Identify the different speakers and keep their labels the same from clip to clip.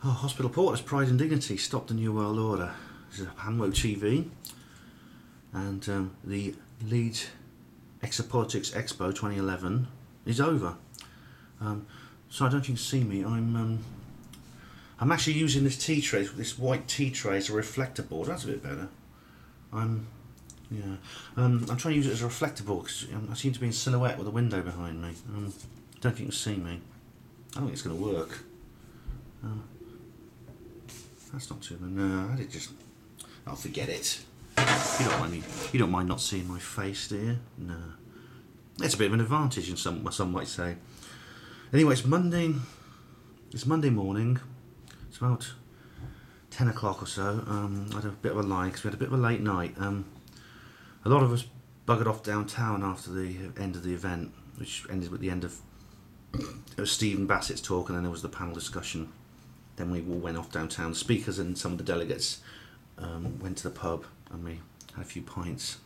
Speaker 1: Hospital Porters, Pride and Dignity, Stop the New World Order. This is Hanwo TV, and the Leeds Exopolitics Expo 2011 is over. So I don't know if you can see me. I'm actually using this tea tray, this white tea tray, as a reflector board. That's a bit better. I'm trying to use it as a reflector board because I seem to be in silhouette with a window behind me. Don't know if you can see me. I don't think it's going to work. That's not too bad. No, I just. I'll forget it. You don't mind me. You don't mind not seeing my face, do you? No. It's a bit of an advantage, in some might say. Anyway, it's Monday. It's Monday morning. It's about 10 o'clock or so. I had a bit of a lie because we had a bit of a late night. A lot of us buggered off downtown after the end of the event, which ended with the end of Stephen Bassett's talk, and then there was the panel discussion. Then we all went off downtown. The speakers and some of the delegates went to the pub, and we had a few pints.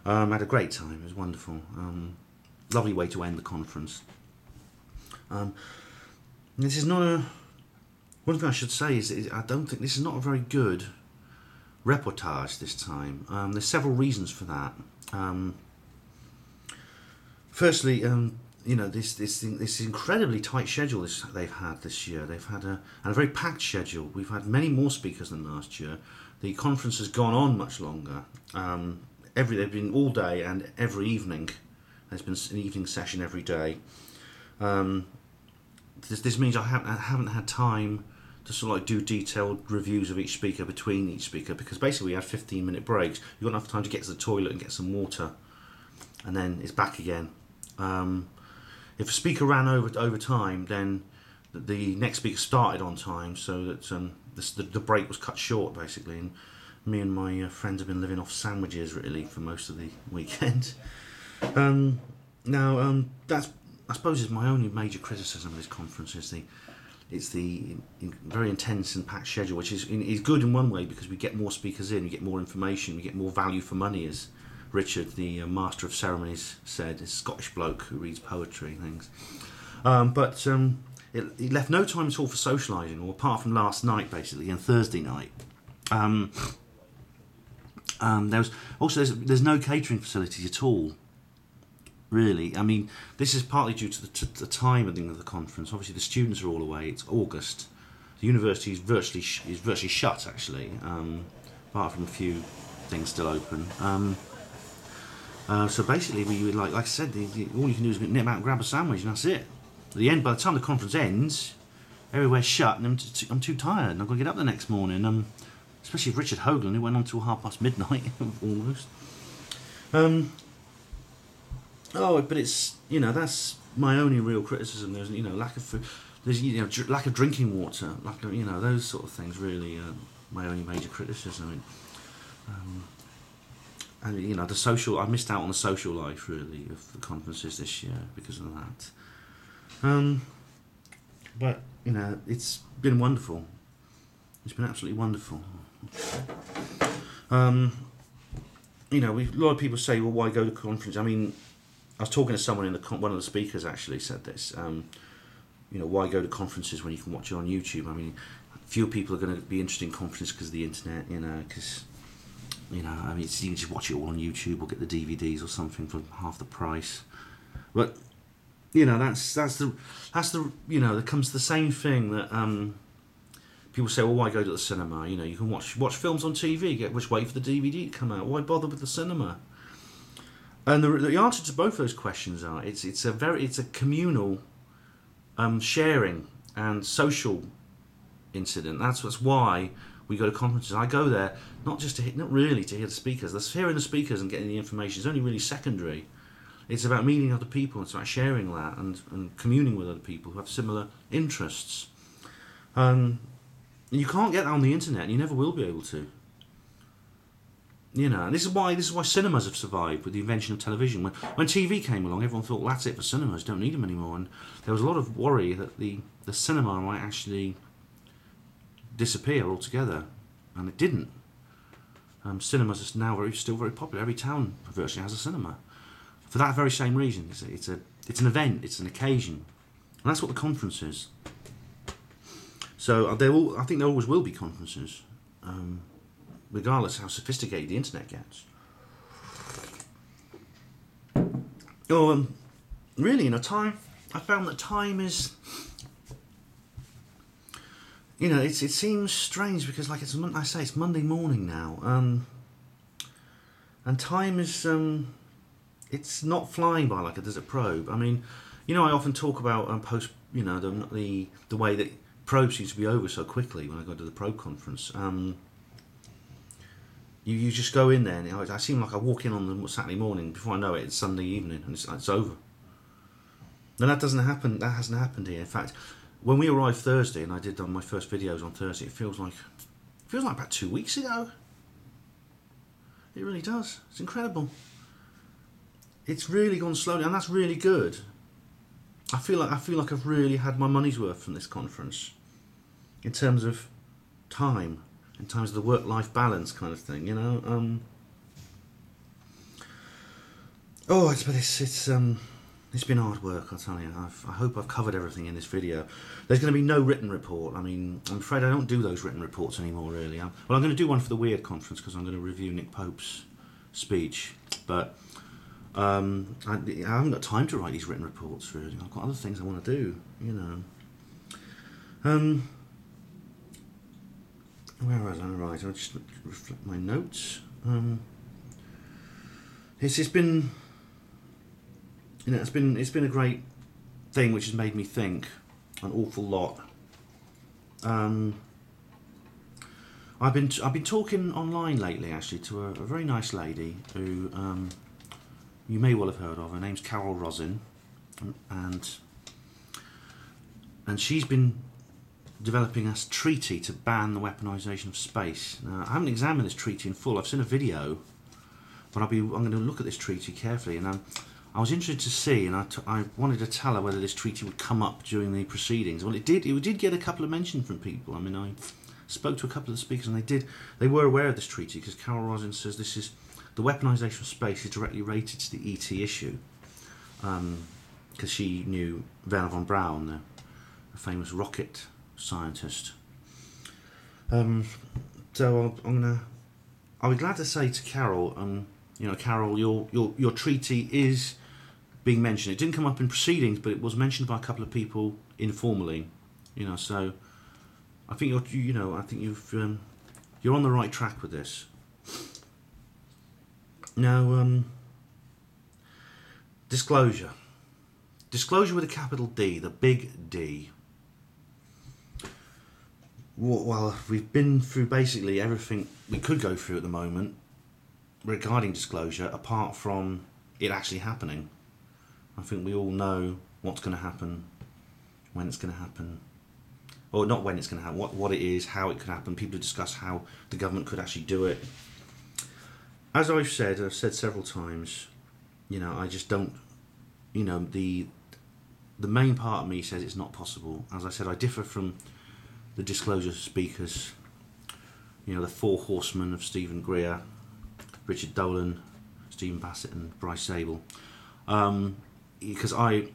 Speaker 1: Had a great time. It was wonderful. Lovely way to end the conference. This is not a. One thing I should say is I don't think this is not a very good reportage this time. There's several reasons for that. Firstly, this incredibly tight schedule they've had this year. They've had a very packed schedule. We've had many more speakers than last year. The conference has gone on much longer. They've been all day and every evening. There's been an evening session every day. This means I haven't had time to sort of like do detailed reviews of each speaker between each speaker, because basically we had 15-minute breaks. You've got enough time to get to the toilet and get some water, and then it's back again. If a speaker ran over time, then the next speaker started on time, so that the break was cut short basically. And me and my friends have been living off sandwiches really for most of the weekend. That's, I suppose, is my only major criticism of this conference is the very intense and packed schedule, which is good in one way because we get more speakers in, we get more information, we get more value for money, as Richard, the master of ceremonies, said, a Scottish bloke who reads poetry and things. But it left no time at all for socialising, or apart from last night basically and Thursday night. There's no catering facilities at all. Really, I mean, this is partly due to the timing of the conference. Obviously, the students are all away. It's August. The university is virtually shut, actually, apart from a few things still open. So basically, like I said, all you can do is nip out and grab a sandwich, and that's it. At the end, by the time the conference ends, everywhere's shut, and I'm too tired, and I've got to get up the next morning. Especially if Richard Hoagland, who went on till midnight almost. But it's, that's my only real criticism. There's lack of food, there's lack of drinking water, those sort of things. Really, my only major criticism. And the social, I missed out on the social life really of the conferences this year because of that. But it's been wonderful. It's been absolutely wonderful. A lot of people say, well, why go to conference? I mean, I was talking to someone one of the speakers actually said this. Why go to conferences when you can watch it on YouTube? I mean, few people are going to be interested in conferences because of the internet. Because you can just watch it all on YouTube or get the DVDs or something for half the price. But that's the there comes the same thing that people say, well, why go to the cinema? You can watch films on TV. Wait for the DVD to come out. Why bother with the cinema? And the answer to both those questions are it's a communal sharing and social incident. That's why we go to conferences. I go there not really to hear the speakers. That's hearing the speakers and getting the information is only really secondary. It's about meeting other people. It's about sharing that and communing with other people who have similar interests. And you can't get that on the internet, and you never will be able to. And this is why cinemas have survived with the invention of television. When TV came along, everyone thought, well, that's it for cinemas, don't need them anymore. And there was a lot of worry that the cinema might actually disappear altogether, and it didn't. Cinemas are now still very popular. Every town virtually has a cinema. For that very same reason, it's an event, it's an occasion, and that's what the conference is. So I think there always will be conferences, regardless how sophisticated the internet gets. Oh, really, I found that time is, it seems strange because like it's Monday morning now, and time is it's not flying by like a desert probe. I mean, I often talk about the way that probe seems to be over so quickly when I go to the probe conference. You just go in there, and I seem like I walk in on the Saturday morning. Before I know it, it's Sunday evening, and it's over. And that doesn't happen. That hasn't happened here. In fact, when we arrived Thursday, and I did my first videos on Thursday, it feels like about 2 weeks ago. It really does. It's incredible. It's really gone slowly, and that's really good. I feel like I've really had my money's worth from this conference, in terms of time, in terms of the work-life balance kind of thing. It's been hard work, I'll tell you. I hope I've covered everything in this video. There's going to be no written report. I mean, I'm afraid I don't do those written reports anymore, really. I'm going to do one for the Weird conference because I'm going to review Nick Pope's speech. But I haven't got time to write these written reports, really. I've got other things I want to do, Where was I? Right, I'll just reflect my notes. It's been... it's been a great thing which has made me think an awful lot. I've been talking online lately, actually, to a very nice lady who you may well have heard of. Her name's Carol Rosin, and she's been developing a treaty to ban the weaponisation of space. Now, I haven't examined this treaty in full. I've seen a video, but I'm going to look at this treaty carefully, and I was interested to see, and I wanted to tell her whether this treaty would come up during the proceedings. Well, it did. It did get a couple of mentions from people. I mean, I spoke to a couple of the speakers, and they were aware of this treaty, because Carol Rosin says the weaponisation of space is directly related to the ET issue, because she knew Werner von Braun, the famous rocket scientist. So I'll be glad to say to Carol, Carol, your treaty is being mentioned. It didn't come up in proceedings, but it was mentioned by a couple of people informally. So I think you're on the right track with this. Now, disclosure with a capital D, the big D. Well, we've been through basically everything we could go through at the moment regarding disclosure, apart from it actually happening. I think we all know what's going to happen, when it's going to happen, or not when it's going to happen, what it is, how it could happen. People discuss how the government could actually do it. As I've said several times, I just don't, the main part of me says it's not possible. As I said, I differ from the disclosure speakers, the four horsemen of Stephen Greer, Richard Dolan, Stephen Bassett and Bryce Sable, because I'm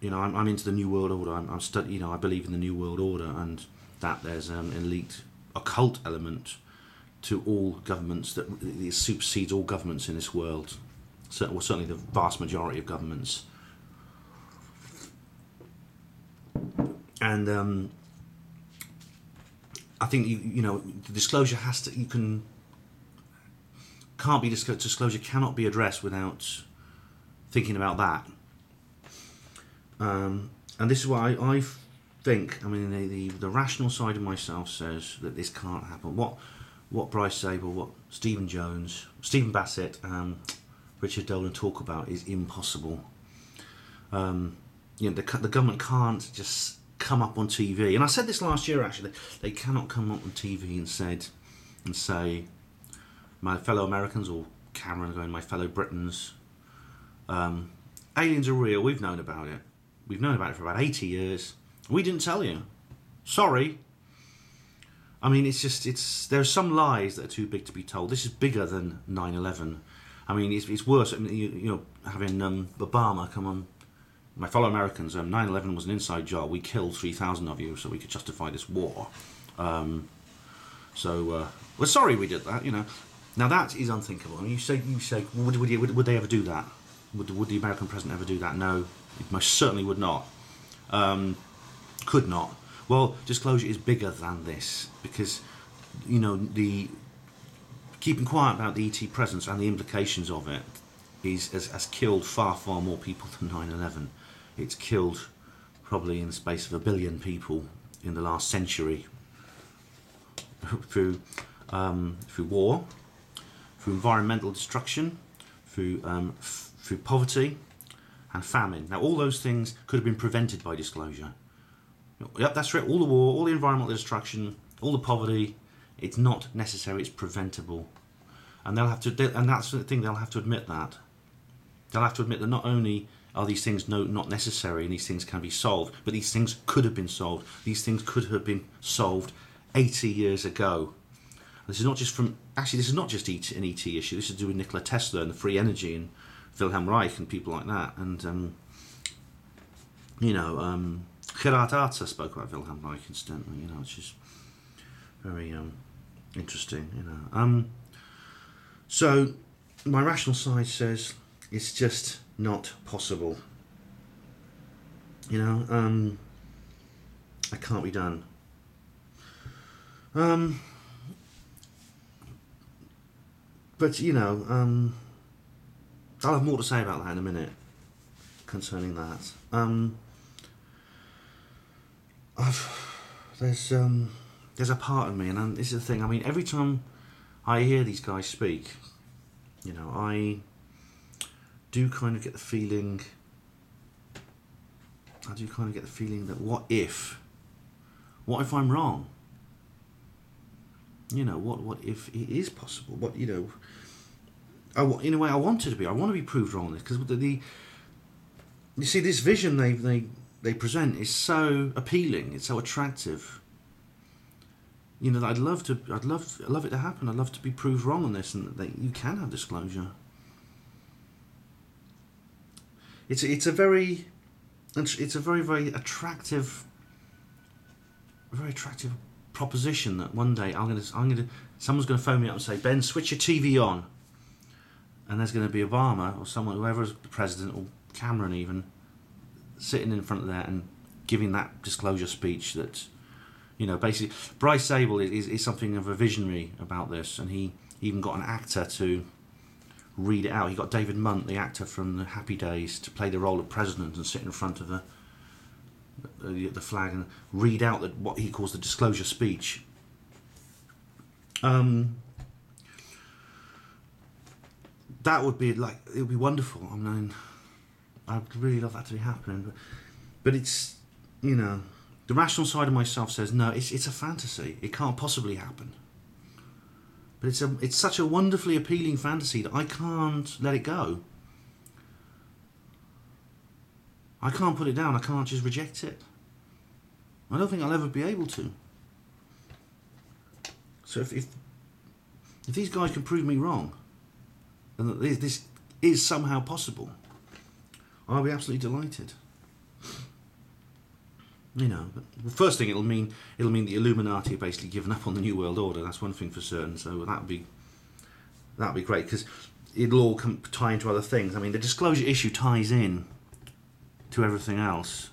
Speaker 1: into the New World Order. I believe in the New World Order, and that there's an elite occult element to all governments that supersedes all governments in this world. Certainly the vast majority of governments. And I think the disclosure can't be disclosed. Disclosure cannot be addressed without thinking about that. And this is what I think. I mean, the rational side of myself says that this can't happen. What Bryce Sable, what Stephen Jones, Stephen Bassett, Richard Dolan talk about is impossible. The government can't just come up on TV, and I said this last year actually. They cannot come up on TV and say, my fellow Americans, or Cameron going, my fellow Britons, aliens are real. We've known about it. We've known about it for about 80 years. We didn't tell you. Sorry. I mean, there are some lies that are too big to be told. This is bigger than 9/11. I mean, it's worse. I mean, having Obama come on my fellow Americans, 9/11 was an inside job. We killed 3,000 of you so we could justify this war. We're sorry we did that, you know. Now that is unthinkable. I mean, you say, would they ever do that? Would the American president ever do that? No, it most certainly would not. Could not. Well, disclosure is bigger than this because, you know, the keeping quiet about the ET presence and the implications of it has killed far more people than 9/11. It's killed probably in the space of 1 billion people in the last century through war, through environmental destruction, through poverty and famine. Now, all those things could have been prevented by disclosure. Yep, that's right. All the war, all the environmental destruction, all the poverty. It's not necessary. It's preventable, and they'll have to. And that's the thing. They'll have to admit that. They'll have to admit that not only are these things not necessary and these things can be solved, but these things could have been solved. These things could have been solved 80 years ago. This is not just from. Actually, this is not just an ET issue. This is to do with Nikola Tesla and the free energy and Wilhelm Reich and people like that. And Gerhard Arter spoke about Wilhelm Reich incidentally. You know, it's just very interesting. You know. So my rational side says it's just not possible. You know, it can't be done. But you know, I'll have more to say about that in a minute concerning that. There's a part of me, and this is the thing. I mean, every time I hear these guys speak, you know, I do kind of get the feeling. That what if I'm wrong? You know, what if it is possible? What, you know, in a way I want it to be. I want to be proved wrong on this because you see, this vision they present is so appealing. It's so attractive. You know, that I'd love it to happen. I'd love to be proved wrong on this, and that you can have disclosure. It's a very very attractive, proposition that one day someone's gonna phone me up and say, Ben, switch your TV on, and there's going to be Obama or someone, whoever's the president, or Cameron even, sitting in front of there and giving that disclosure speech that, you know, basically Bryce Zabel is something of a visionary about this, and he even got an actor to read it out. He got David Munt, the actor from the Happy Days, to play the role of president and sit in front of the flag and read out what he calls the disclosure speech. That would be it would be wonderful. I mean, I'd really love that to be happening, but it's, you know, the rational side of myself says no. It's a fantasy. It can't possibly happen. But it's such a wonderfully appealing fantasy that I can't let it go. I can't put it down. I can't just reject it. I don't think I'll ever be able to. So if these guys can prove me wrong, and that this is somehow possible, I'll be absolutely delighted. You know, but the first thing it'll mean the Illuminati have basically given up on the New World Order. That's one thing for certain. So that'd be great, because it'll all tie into other things. I mean, the disclosure issue ties in to everything else.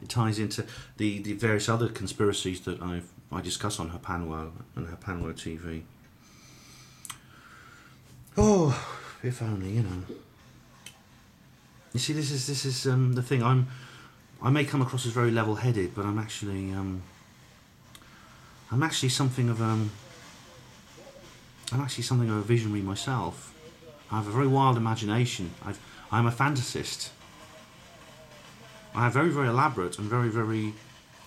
Speaker 1: It ties into the various other conspiracies that I discuss on Hapanwo and Hapanwo TV. Oh, if only, you know. You see, this is the thing. I may come across as very level-headed, but I'm actually something of a visionary myself. I have a very wild imagination. I'm a fantasist. I have very, very elaborate and very, very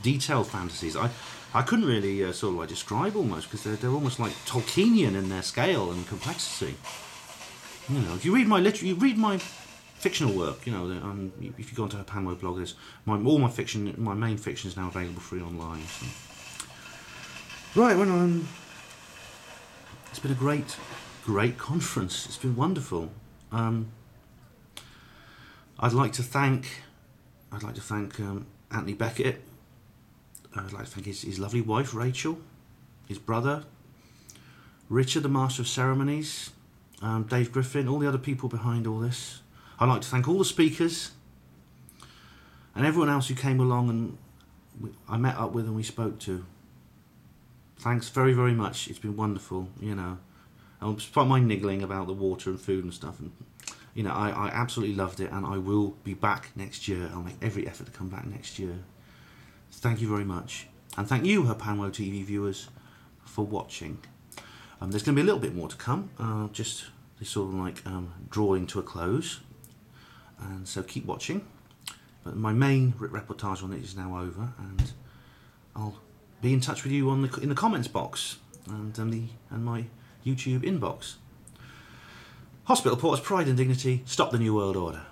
Speaker 1: detailed fantasies. I couldn't really sort of like describe almost, because they're almost like Tolkienian in their scale and complexity. You know, if you read my fictional work, you know, if you go onto her Panwo blog, my main fiction is now available free online. So. Right, well, it's been a great conference. It's been wonderful. I'd like to thank Anthony Beckett. I'd like to thank his lovely wife Rachel, his brother Richard, the Master of Ceremonies, Dave Griffin, all the other people behind all this. I'd like to thank all the speakers and everyone else who came along and I met up with and we spoke to. Thanks very, very much. It's been wonderful, you know. Despite my niggling about the water and food and stuff, and you know, I absolutely loved it, and I will be back next year. I'll make every effort to come back next year. Thank you very much, and thank you, her Panwo TV viewers, for watching. There's going to be a little bit more to come. Just this sort of like drawing to a close, and so keep watching. But my main reportage on it is now over, and I'll be in touch with you in the comments box and my YouTube inbox. Hospital Porters, Pride and Dignity. Stop the New World Order.